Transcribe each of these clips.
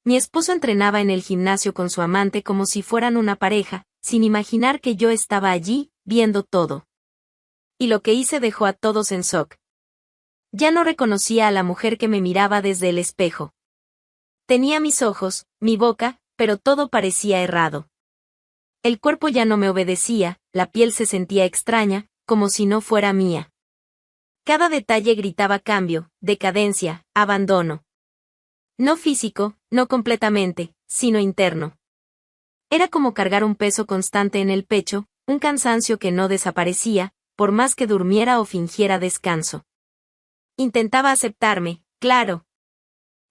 Mi esposo entrenaba en el gimnasio con su amante como si fueran una pareja, sin imaginar que yo estaba allí, viendo todo. Y lo que hice dejó a todos en shock. Ya no reconocía a la mujer que me miraba desde el espejo. Tenía mis ojos, mi boca, pero todo parecía errado. El cuerpo ya no me obedecía, la piel se sentía extraña, como si no fuera mía. Cada detalle gritaba cambio, decadencia, abandono. No físico, no completamente, sino interno. Era como cargar un peso constante en el pecho, un cansancio que no desaparecía, por más que durmiera o fingiera descanso. Intentaba aceptarme, claro.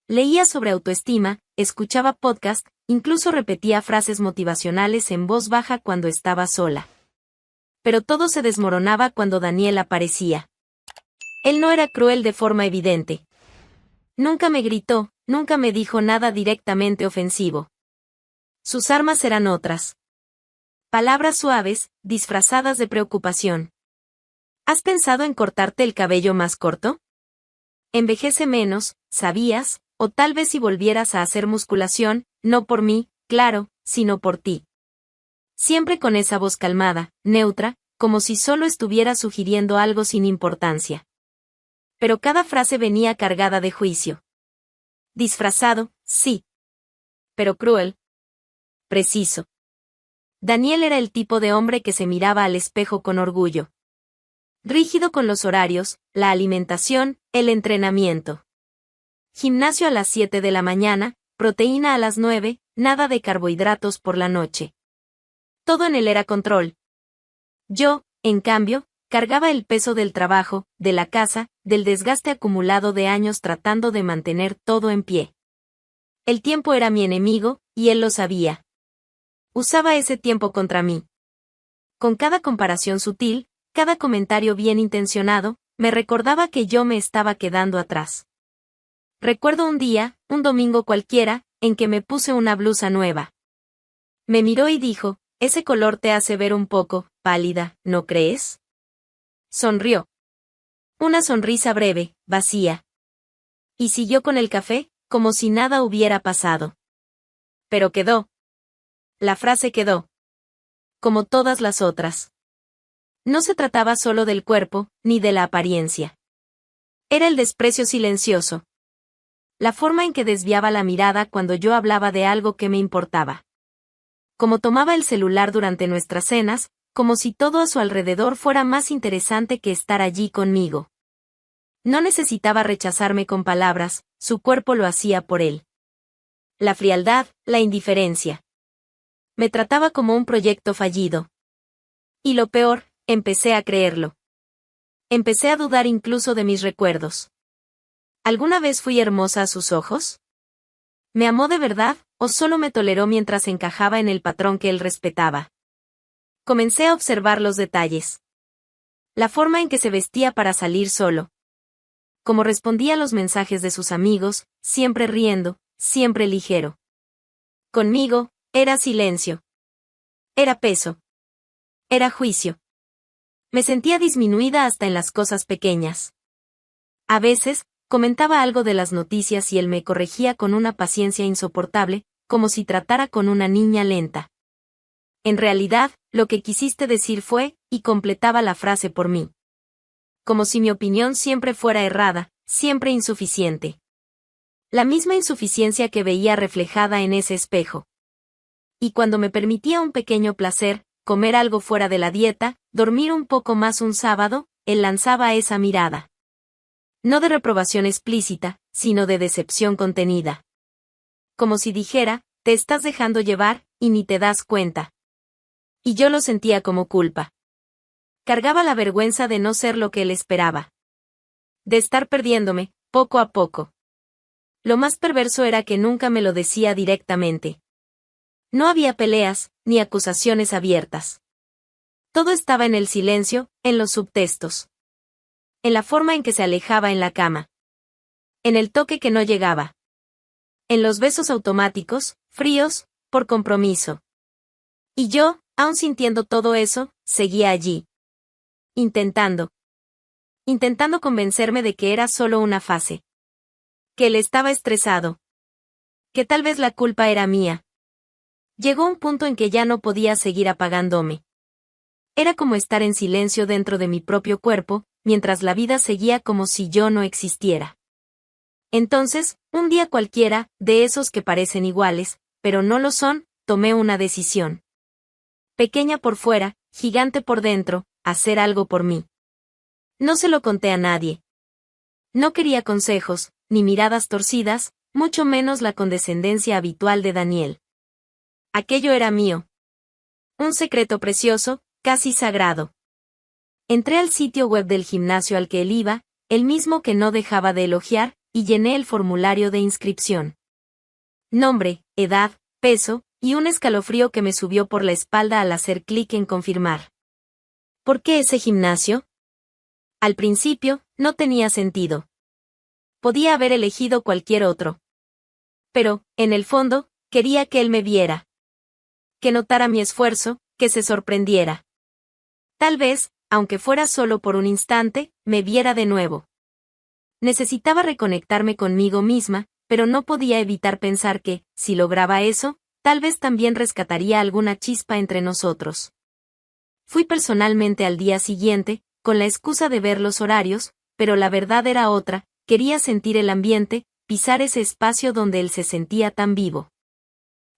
Leía sobre autoestima, escuchaba podcast, incluso repetía frases motivacionales en voz baja cuando estaba sola. Pero todo se desmoronaba cuando Daniel aparecía. Él no era cruel de forma evidente. Nunca me gritó, nunca me dijo nada directamente ofensivo. Sus armas eran otras. Palabras suaves, disfrazadas de preocupación. ¿Has pensado en cortarte el cabello más corto? Envejece menos, ¿sabías? O tal vez si volvieras a hacer musculación, no por mí, claro, sino por ti. Siempre con esa voz calmada, neutra, como si solo estuviera sugiriendo algo sin importancia. Pero cada frase venía cargada de juicio. Disfrazado, sí. Pero cruel. Preciso. Daniel era el tipo de hombre que se miraba al espejo con orgullo. Rígido con los horarios, la alimentación, el entrenamiento. Gimnasio a las 7 de la mañana, proteína a las 9, nada de carbohidratos por la noche. Todo en él era control. Yo, en cambio, cargaba el peso del trabajo, de la casa, del desgaste acumulado de años tratando de mantener todo en pie. El tiempo era mi enemigo, y él lo sabía. Usaba ese tiempo contra mí. Con cada comparación sutil, cada comentario bien intencionado, me recordaba que yo me estaba quedando atrás. Recuerdo un día, un domingo cualquiera, en que me puse una blusa nueva. Me miró y dijo, ese color te hace ver un poco pálida, ¿no crees? Sonrió. Una sonrisa breve, vacía. Y siguió con el café, como si nada hubiera pasado. Pero quedó. La frase quedó. Como todas las otras. No se trataba solo del cuerpo, ni de la apariencia. Era el desprecio silencioso. La forma en que desviaba la mirada cuando yo hablaba de algo que me importaba. Como tomaba el celular durante nuestras cenas, como si todo a su alrededor fuera más interesante que estar allí conmigo. No necesitaba rechazarme con palabras, su cuerpo lo hacía por él. La frialdad, la indiferencia. Me trataba como un proyecto fallido. Y lo peor, empecé a creerlo. Empecé a dudar incluso de mis recuerdos. ¿Alguna vez fui hermosa a sus ojos? ¿Me amó de verdad, o solo me toleró mientras encajaba en el patrón que él respetaba? Comencé a observar los detalles. La forma en que se vestía para salir solo. Cómo respondía a los mensajes de sus amigos, siempre riendo, siempre ligero. Conmigo, era silencio. Era peso. Era juicio. Me sentía disminuida hasta en las cosas pequeñas. A veces, comentaba algo de las noticias y él me corregía con una paciencia insoportable, como si tratara con una niña lenta. En realidad, lo que quisiste decir fue, y completaba la frase por mí. Como si mi opinión siempre fuera errada, siempre insuficiente. La misma insuficiencia que veía reflejada en ese espejo. Y cuando me permitía un pequeño placer, comer algo fuera de la dieta, dormir un poco más un sábado, él lanzaba esa mirada. No de reprobación explícita, sino de decepción contenida. Como si dijera, te estás dejando llevar, y ni te das cuenta. Y yo lo sentía como culpa. Cargaba la vergüenza de no ser lo que él esperaba. De estar perdiéndome, poco a poco. Lo más perverso era que nunca me lo decía directamente. No había peleas, ni acusaciones abiertas. Todo estaba en el silencio, en los subtextos. En la forma en que se alejaba en la cama. En el toque que no llegaba. En los besos automáticos, fríos, por compromiso. Y yo, aún sintiendo todo eso, seguía allí. Intentando convencerme de que era solo una fase. Que él estaba estresado. Que tal vez la culpa era mía. Llegó un punto en que ya no podía seguir apagándome. Era como estar en silencio dentro de mi propio cuerpo, mientras la vida seguía como si yo no existiera. Entonces, un día cualquiera, de esos que parecen iguales, pero no lo son, tomé una decisión. Pequeña por fuera, gigante por dentro, hacer algo por mí. No se lo conté a nadie. No quería consejos, ni miradas torcidas, mucho menos la condescendencia habitual de Daniel. Aquello era mío. Un secreto precioso, casi sagrado. Entré al sitio web del gimnasio al que él iba, el mismo que no dejaba de elogiar, y llené el formulario de inscripción. Nombre, edad, peso, y un escalofrío que me subió por la espalda al hacer clic en confirmar. ¿Por qué ese gimnasio? Al principio, no tenía sentido. Podía haber elegido cualquier otro. Pero, en el fondo, quería que él me viera. Que notara mi esfuerzo, que se sorprendiera. Tal vez, aunque fuera solo por un instante, me viera de nuevo. Necesitaba reconectarme conmigo misma, pero no podía evitar pensar que, si lograba eso, tal vez también rescataría alguna chispa entre nosotros. Fui personalmente al día siguiente, con la excusa de ver los horarios, pero la verdad era otra, quería sentir el ambiente, pisar ese espacio donde él se sentía tan vivo.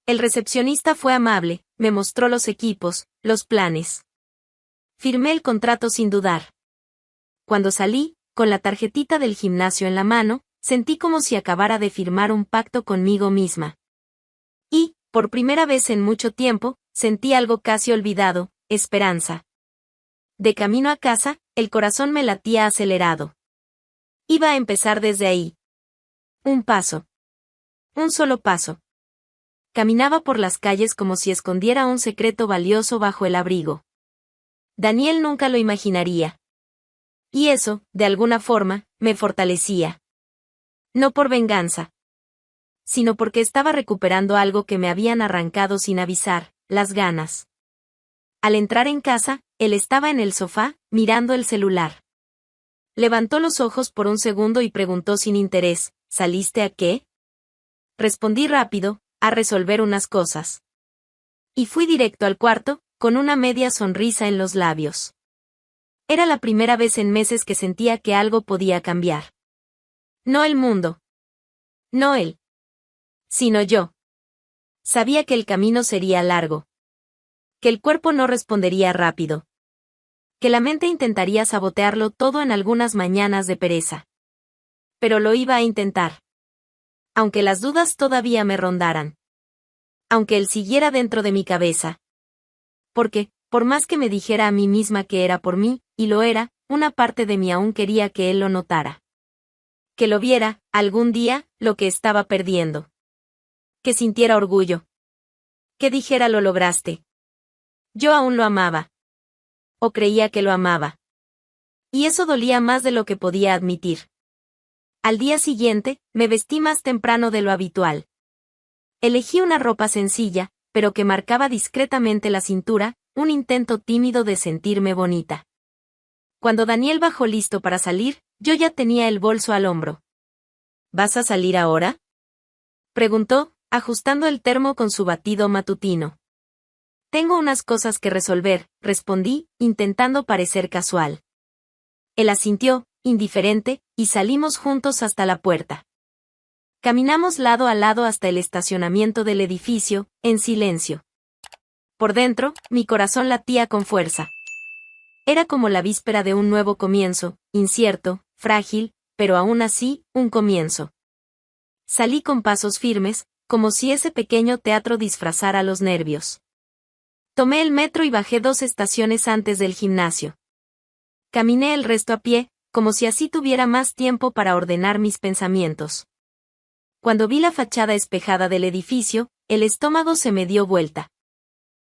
El recepcionista fue amable, me mostró los equipos, los planes. Firmé el contrato sin dudar. Cuando salí, con la tarjetita del gimnasio en la mano, sentí como si acabara de firmar un pacto conmigo misma. Y, por primera vez en mucho tiempo, sentí algo casi olvidado, esperanza. De camino a casa, el corazón me latía acelerado. Iba a empezar desde ahí. Un paso. Un solo paso. Caminaba por las calles como si escondiera un secreto valioso bajo el abrigo. Daniel nunca lo imaginaría. Y eso, de alguna forma, me fortalecía. No por venganza, sino porque estaba recuperando algo que me habían arrancado sin avisar, las ganas. Al entrar en casa, él estaba en el sofá, mirando el celular. Levantó los ojos por un segundo y preguntó sin interés, ¿saliste a qué? Respondí rápido, a resolver unas cosas. Y fui directo al cuarto, con una media sonrisa en los labios. Era la primera vez en meses que sentía que algo podía cambiar. No el mundo. No él. Sino yo. Sabía que el camino sería largo. Que el cuerpo no respondería rápido. Que la mente intentaría sabotearlo todo en algunas mañanas de pereza. Pero lo iba a intentar. Aunque las dudas todavía me rondaran. Aunque él siguiera dentro de mi cabeza. Porque, por más que me dijera a mí misma que era por mí, y lo era, una parte de mí aún quería que él lo notara. Que lo viera, algún día, lo que estaba perdiendo. Que sintiera orgullo. Que dijera lo lograste. Yo aún lo amaba. O creía que lo amaba. Y eso dolía más de lo que podía admitir. Al día siguiente, me vestí más temprano de lo habitual. Elegí una ropa sencilla, pero que marcaba discretamente la cintura, un intento tímido de sentirme bonita. Cuando Daniel bajó listo para salir, yo ya tenía el bolso al hombro. ¿Vas a salir ahora?, preguntó, ajustando el termo con su batido matutino. Tengo unas cosas que resolver, respondí, intentando parecer casual. Él asintió, indiferente, y salimos juntos hasta la puerta. Caminamos lado a lado hasta el estacionamiento del edificio, en silencio. Por dentro, mi corazón latía con fuerza. Era como la víspera de un nuevo comienzo, incierto, frágil, pero aún así, un comienzo. Salí con pasos firmes, como si ese pequeño teatro disfrazara los nervios. Tomé el metro y bajé 2 estaciones antes del gimnasio. Caminé el resto a pie, como si así tuviera más tiempo para ordenar mis pensamientos. Cuando vi la fachada espejada del edificio, el estómago se me dio vuelta.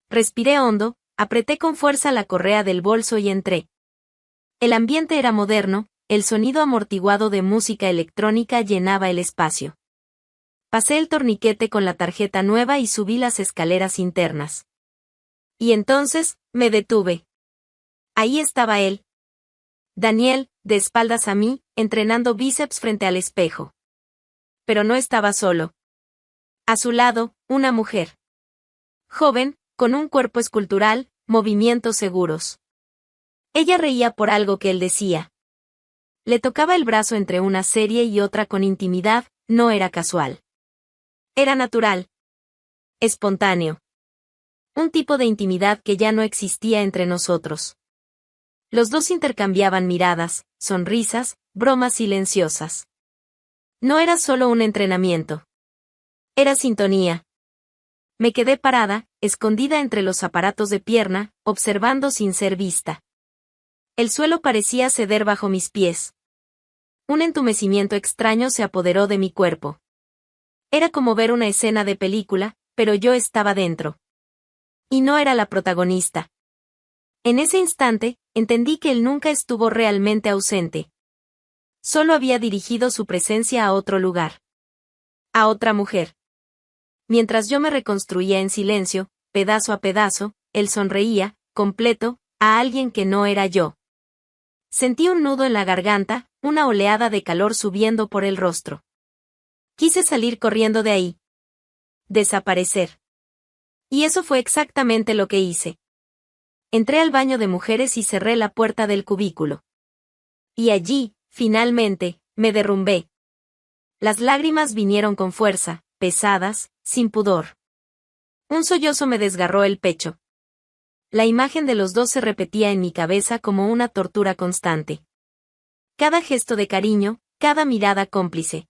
Respiré hondo, apreté con fuerza la correa del bolso y entré. El ambiente era moderno, el sonido amortiguado de música electrónica llenaba el espacio. Pasé el torniquete con la tarjeta nueva y subí las escaleras internas. Y entonces, me detuve. Ahí estaba él. Daniel, de espaldas a mí, entrenando bíceps frente al espejo. Pero no estaba solo. A su lado, una mujer. Joven, con un cuerpo escultural, movimientos seguros. Ella reía por algo que él decía. Le tocaba el brazo entre una serie y otra con intimidad, no era casual. Era natural. Espontáneo. Un tipo de intimidad que ya no existía entre nosotros. Los dos intercambiaban miradas, sonrisas, bromas silenciosas. No era solo un entrenamiento. Era sintonía. Me quedé parada, escondida entre los aparatos de pierna, observando sin ser vista. El suelo parecía ceder bajo mis pies. Un entumecimiento extraño se apoderó de mi cuerpo. Era como ver una escena de película, pero yo estaba dentro. Y no era la protagonista. En ese instante, entendí que él nunca estuvo realmente ausente. Solo había dirigido su presencia a otro lugar. A otra mujer. Mientras yo me reconstruía en silencio, pedazo a pedazo, él sonreía, completo, a alguien que no era yo. Sentí un nudo en la garganta, una oleada de calor subiendo por el rostro. Quise salir corriendo de ahí. Desaparecer. Y eso fue exactamente lo que hice. Entré al baño de mujeres y cerré la puerta del cubículo. Y allí, finalmente, me derrumbé. Las lágrimas vinieron con fuerza, pesadas, sin pudor. Un sollozo me desgarró el pecho. La imagen de los dos se repetía en mi cabeza como una tortura constante. Cada gesto de cariño, cada mirada cómplice.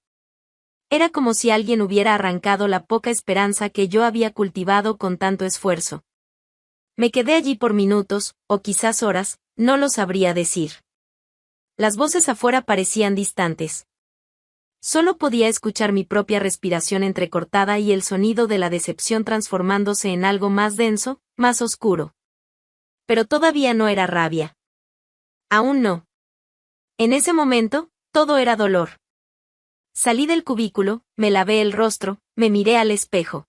Era como si alguien hubiera arrancado la poca esperanza que yo había cultivado con tanto esfuerzo. Me quedé allí por minutos, o quizás horas, no lo sabría decir. Las voces afuera parecían distantes. Solo podía escuchar mi propia respiración entrecortada y el sonido de la decepción transformándose en algo más denso, más oscuro. Pero todavía no era rabia. Aún no. En ese momento, todo era dolor. Salí del cubículo, me lavé el rostro, me miré al espejo.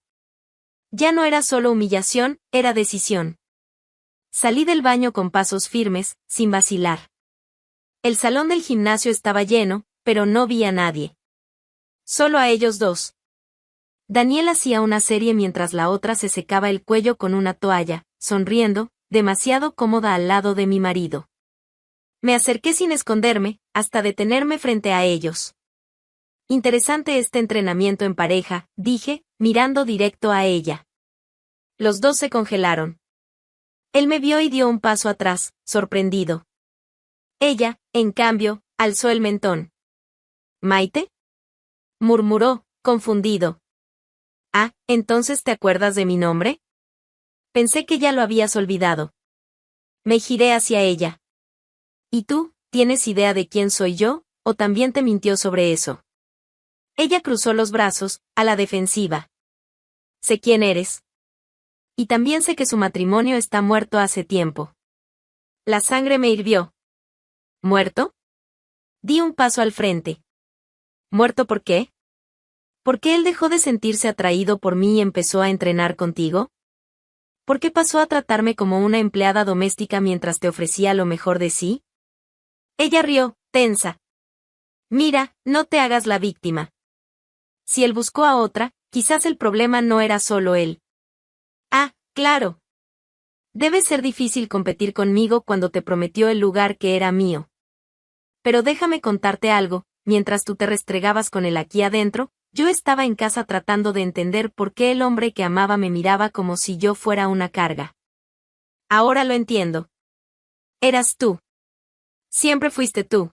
Ya no era solo humillación, era decisión. Salí del baño con pasos firmes, sin vacilar. El salón del gimnasio estaba lleno, pero no vi a nadie. Solo a ellos dos. Daniel hacía una serie mientras la otra se secaba el cuello con una toalla, sonriendo, demasiado cómoda al lado de mi marido. Me acerqué sin esconderme, hasta detenerme frente a ellos. Interesante este entrenamiento en pareja, dije, mirando directo a ella. Los dos se congelaron. Él me vio y dio un paso atrás, sorprendido. Ella, en cambio, alzó el mentón. ¿Maite? Murmuró, confundido. Ah, ¿entonces te acuerdas de mi nombre? Pensé que ya lo habías olvidado. Me giré hacia ella. ¿Y tú, tienes idea de quién soy yo, o también te mintió sobre eso? Ella cruzó los brazos, a la defensiva. Sé quién eres. Y también sé que su matrimonio está muerto hace tiempo. La sangre me hirvió. ¿Muerto? Di un paso al frente. ¿Muerto por qué? ¿Por qué él dejó de sentirse atraído por mí y empezó a entrenar contigo? ¿Por qué pasó a tratarme como una empleada doméstica mientras te ofrecía lo mejor de sí? Ella rió, tensa. Mira, no te hagas la víctima. Si él buscó a otra, quizás el problema no era solo él. Ah, claro. Debe ser difícil competir conmigo cuando te prometió el lugar que era mío. Pero déjame contarte algo, mientras tú te restregabas con él aquí adentro, yo estaba en casa tratando de entender por qué el hombre que amaba me miraba como si yo fuera una carga. Ahora lo entiendo. Eras tú. Siempre fuiste tú.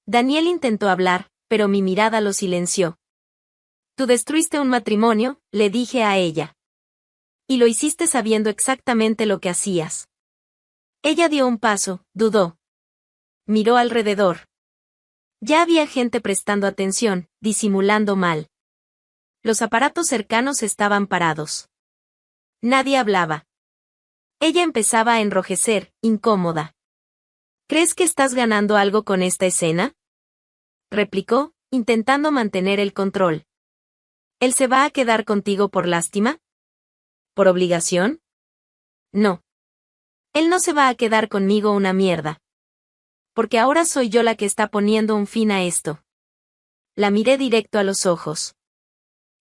Daniel intentó hablar, pero mi mirada lo silenció. Tú destruiste un matrimonio, le dije a ella. Y lo hiciste sabiendo exactamente lo que hacías. Ella dio un paso, dudó. Miró alrededor. Ya había gente prestando atención, disimulando mal. Los aparatos cercanos estaban parados. Nadie hablaba. Ella empezaba a enrojecer, incómoda. ¿Crees que estás ganando algo con esta escena? Replicó, intentando mantener el control. ¿Él se va a quedar contigo por lástima? ¿Por obligación? No. Él no se va a quedar conmigo una mierda. Porque ahora soy yo la que está poniendo un fin a esto. La miré directo a los ojos.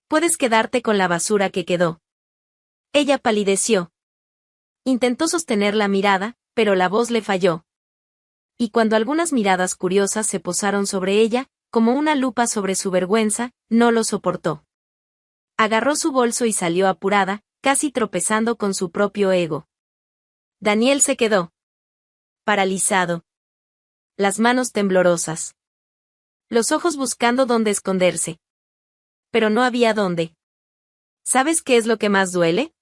Puedes quedarte con la basura que quedó. Ella palideció. Intentó sostener la mirada, pero la voz le falló. Y cuando algunas miradas curiosas se posaron sobre ella, como una lupa sobre su vergüenza, no lo soportó. Agarró su bolso y salió apurada, casi tropezando con su propio ego. Daniel se quedó paralizado. Las manos temblorosas. Los ojos buscando dónde esconderse. Pero no había dónde. ¿Sabes qué es lo que más duele?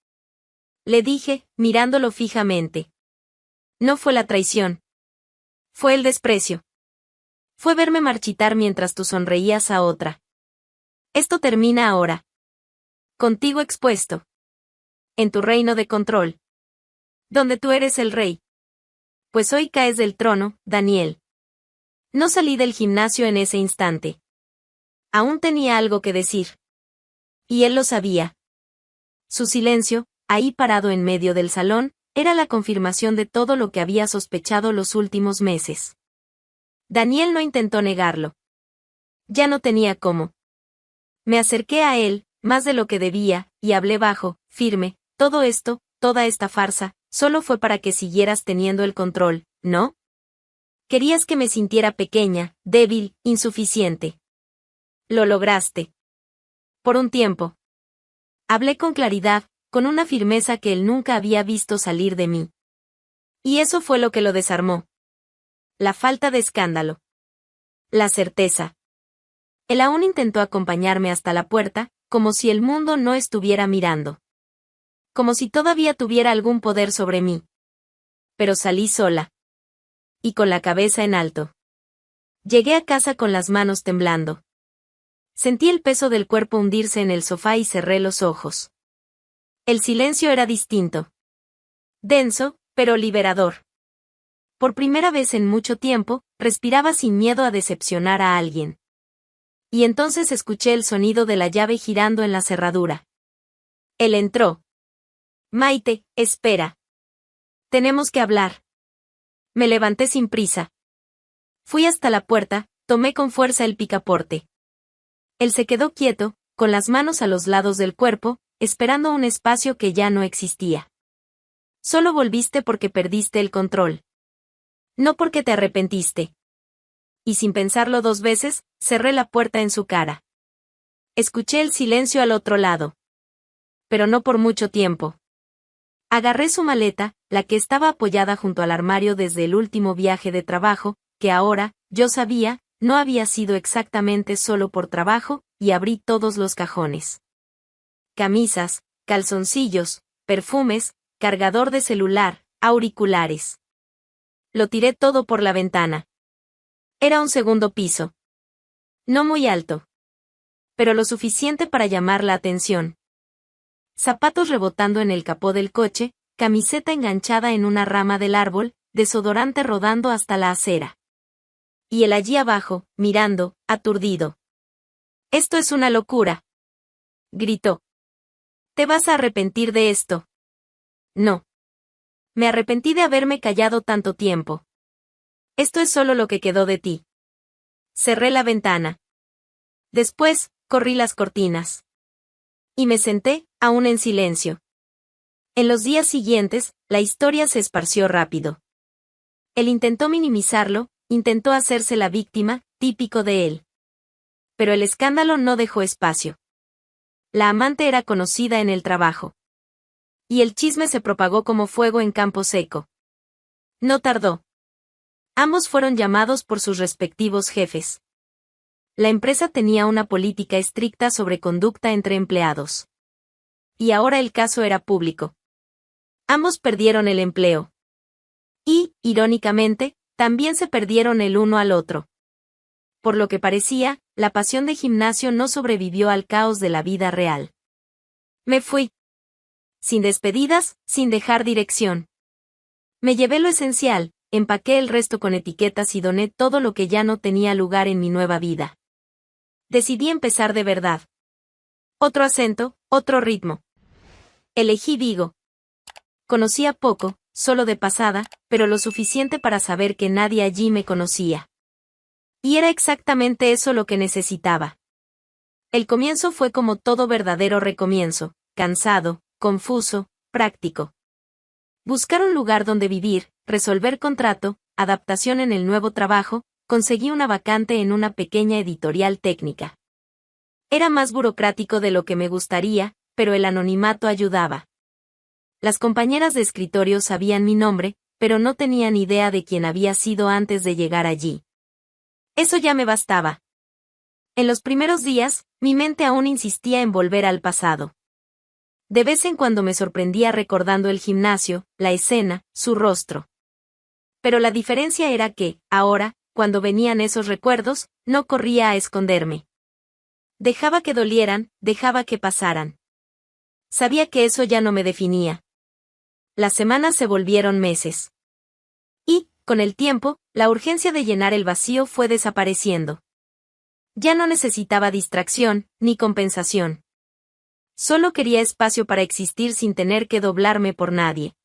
Le dije, mirándolo fijamente. No fue la traición. Fue el desprecio. Fue verme marchitar mientras tú sonreías a otra. Esto termina ahora. Contigo expuesto. En tu reino de control. Donde tú eres el rey. Pues hoy caes del trono, Daniel. No salí del gimnasio en ese instante. Aún tenía algo que decir. Y él lo sabía. Su silencio, ahí parado en medio del salón, era la confirmación de todo lo que había sospechado los últimos meses. Daniel no intentó negarlo. Ya no tenía cómo. Me acerqué a él, más de lo que debía, y hablé bajo, firme, todo esto, toda esta farsa, solo fue para que siguieras teniendo el control, ¿no? Querías que me sintiera pequeña, débil, insuficiente. Lo lograste. Por un tiempo. Hablé con claridad, con una firmeza que él nunca había visto salir de mí. Y eso fue lo que lo desarmó. La falta de escándalo. La certeza. Él aún intentó acompañarme hasta la puerta, como si el mundo no estuviera mirando. Como si todavía tuviera algún poder sobre mí. Pero salí sola. Y con la cabeza en alto. Llegué a casa con las manos temblando. Sentí el peso del cuerpo hundirse en el sofá y cerré los ojos. El silencio era distinto. Denso, pero liberador. Por primera vez en mucho tiempo, respiraba sin miedo a decepcionar a alguien. Y entonces escuché el sonido de la llave girando en la cerradura. Él entró. Maite, espera. Tenemos que hablar. Me levanté sin prisa. Fui hasta la puerta, tomé con fuerza el picaporte. Él se quedó quieto, con las manos a los lados del cuerpo, esperando un espacio que ya no existía. Solo volviste porque perdiste el control. No porque te arrepentiste. Y sin pensarlo 2 veces, cerré la puerta en su cara. Escuché el silencio al otro lado. Pero no por mucho tiempo. Agarré su maleta, la que estaba apoyada junto al armario desde el último viaje de trabajo, que ahora, yo sabía, no había sido exactamente solo por trabajo, y abrí todos los cajones. Camisas, calzoncillos, perfumes, cargador de celular, auriculares. Lo tiré todo por la ventana. Era un segundo piso. No muy alto. Pero lo suficiente para llamar la atención. Zapatos rebotando en el capó del coche, camiseta enganchada en una rama del árbol, desodorante rodando hasta la acera. Y él allí abajo, mirando, aturdido. «Esto es una locura», gritó. «Te vas a arrepentir de esto». No. Me arrepentí de haberme callado tanto tiempo. Esto es solo lo que quedó de ti. Cerré la ventana. Después, corrí las cortinas. Y me senté, aún en silencio. En los días siguientes, la historia se esparció rápido. Él intentó minimizarlo, intentó hacerse la víctima, típico de él. Pero el escándalo no dejó espacio. La amante era conocida en el trabajo. Y el chisme se propagó como fuego en campo seco. No tardó. Ambos fueron llamados por sus respectivos jefes. La empresa tenía una política estricta sobre conducta entre empleados. Y ahora el caso era público. Ambos perdieron el empleo. Y, irónicamente, también se perdieron el uno al otro. Por lo que parecía, la pasión de gimnasio no sobrevivió al caos de la vida real. Me fui. Sin despedidas, sin dejar dirección. Me llevé lo esencial, empaqué el resto con etiquetas y doné todo lo que ya no tenía lugar en mi nueva vida. Decidí empezar de verdad. Otro acento, otro ritmo. Elegí Vigo. Conocía poco, solo de pasada, pero lo suficiente para saber que nadie allí me conocía. Y era exactamente eso lo que necesitaba. El comienzo fue como todo verdadero recomienzo, cansado, confuso, práctico. Buscar un lugar donde vivir, resolver contrato, adaptación en el nuevo trabajo, conseguí una vacante en una pequeña editorial técnica. Era más burocrático de lo que me gustaría, pero el anonimato ayudaba. Las compañeras de escritorio sabían mi nombre, pero no tenían idea de quién había sido antes de llegar allí. Eso ya me bastaba. En los primeros días, mi mente aún insistía en volver al pasado. De vez en cuando me sorprendía recordando el gimnasio, la escena, su rostro. Pero la diferencia era que, ahora, cuando venían esos recuerdos, no corría a esconderme. Dejaba que dolieran, dejaba que pasaran. Sabía que eso ya no me definía. Las semanas se volvieron meses. Y, con el tiempo, la urgencia de llenar el vacío fue desapareciendo. Ya no necesitaba distracción, ni compensación. Solo quería espacio para existir sin tener que doblarme por nadie.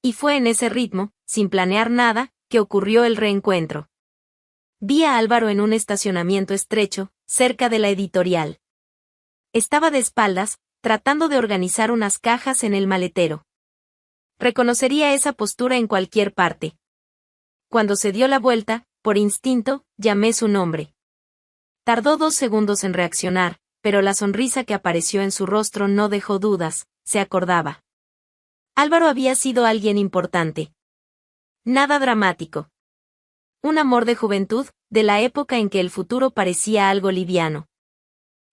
Y fue en ese ritmo, sin planear nada, que ocurrió el reencuentro. Vi a Álvaro en un estacionamiento estrecho, cerca de la editorial. Estaba de espaldas, tratando de organizar unas cajas en el maletero. Reconocería esa postura en cualquier parte. Cuando se dio la vuelta, por instinto, llamé su nombre. Tardó 2 segundos en reaccionar, pero la sonrisa que apareció en su rostro no dejó dudas, se acordaba. Álvaro había sido alguien importante. Nada dramático. Un amor de juventud, de la época en que el futuro parecía algo liviano.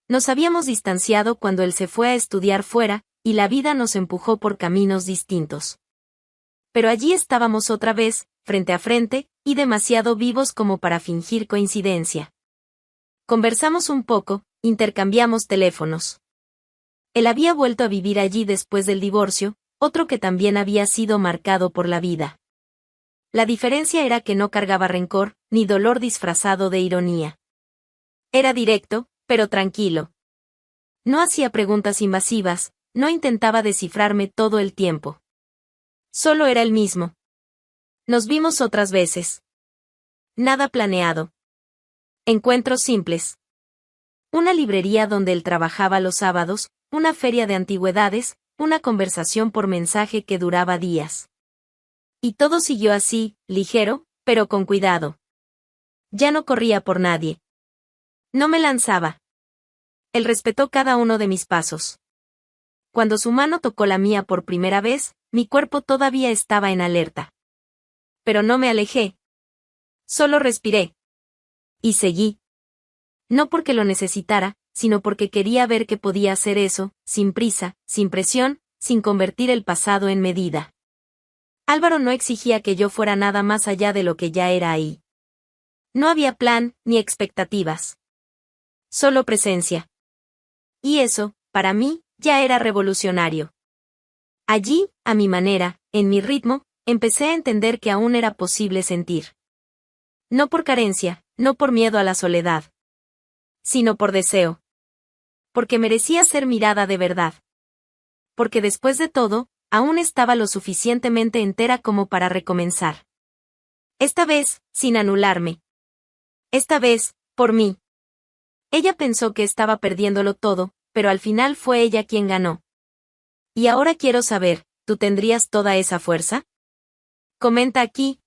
Nos habíamos distanciado cuando él se fue a estudiar fuera, y la vida nos empujó por caminos distintos. Pero allí estábamos otra vez, frente a frente, y demasiado vivos como para fingir coincidencia. Conversamos un poco, intercambiamos teléfonos. Él había vuelto a vivir allí después del divorcio, otro que también había sido marcado por la vida. La diferencia era que no cargaba rencor, ni dolor disfrazado de ironía. Era directo, pero tranquilo. No hacía preguntas invasivas, no intentaba descifrarme todo el tiempo. Solo era el mismo. Nos vimos otras veces. Nada planeado. Encuentros simples. Una librería donde él trabajaba los sábados, una feria de antigüedades, una conversación por mensaje que duraba días. Y todo siguió así, ligero, pero con cuidado. Ya no corría por nadie. No me lanzaba. Él respetó cada uno de mis pasos. Cuando su mano tocó la mía por primera vez, mi cuerpo todavía estaba en alerta. Pero no me alejé. Solo respiré. Y seguí. No porque lo necesitara, sino porque quería ver que podía hacer eso, sin prisa, sin presión, sin convertir el pasado en medida. Álvaro no exigía que yo fuera nada más allá de lo que ya era ahí. No había plan, ni expectativas. Solo presencia. Y eso, para mí, ya era revolucionario. Allí, a mi manera, en mi ritmo, empecé a entender que aún era posible sentir. No por carencia, no por miedo a la soledad. Sino por deseo. Porque merecía ser mirada de verdad. Porque después de todo, aún estaba lo suficientemente entera como para recomenzar. Esta vez, sin anularme. Esta vez, por mí. Ella pensó que estaba perdiéndolo todo, pero al final fue ella quien ganó. Y ahora quiero saber, ¿tú tendrías toda esa fuerza? Comenta aquí,